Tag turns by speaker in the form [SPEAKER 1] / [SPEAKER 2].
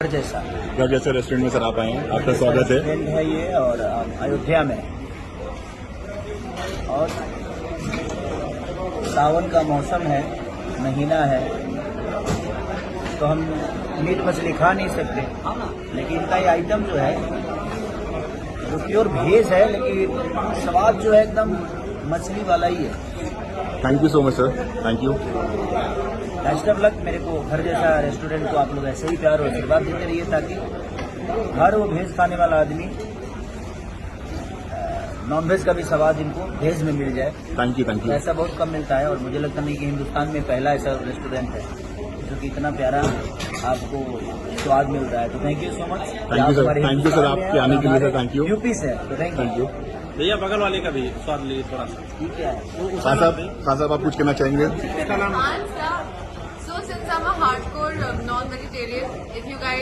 [SPEAKER 1] जैसा
[SPEAKER 2] घर जैसे रेस्टोरेंट में सर आप आए हैं, आपका स्वागत है।
[SPEAKER 1] रेस्टोरेंट है ये और अयोध्या में, और सावन का मौसम है, महीना है, तो हम मीट मछली खा नहीं सकते, लेकिन इनका ये आइटम जो है जो प्योर भेज है, लेकिन स्वाद जो है एकदम मछली वाला ही है।
[SPEAKER 2] Thank you so much sir, thank you.
[SPEAKER 1] Best of luck. मेरे को घर जैसा रेस्टोरेंट को आप लोग ऐसे ही प्यार और आशीर्वाद देते रहिए, ताकि हर वो भेज खाने वाला आदमी नॉनवेज का भी स्वाद इनको भेज में मिल जाए।
[SPEAKER 2] Thank you, thank you.
[SPEAKER 1] ऐसा बहुत कम मिलता है, और मुझे लगता नहीं कि हिंदुस्तान में पहला ऐसा रेस्टोरेंट है जो कि इतना प्यारा आपको स्वाद मिल रहा है। तो thank you so much.
[SPEAKER 2] Thank you sir, thank you sir आपके आने के लिए सर, थैंक यू।
[SPEAKER 1] यूपी से है, तो थैंक यू।
[SPEAKER 3] भैया बगल वाले का भी स्वाद लीजिए थोड़ा सा।
[SPEAKER 1] ठीक है।
[SPEAKER 2] खान साहब आप कुछ कहना चाहेंगे?
[SPEAKER 4] So since I'm a hardcore non-vegetarian, if you guys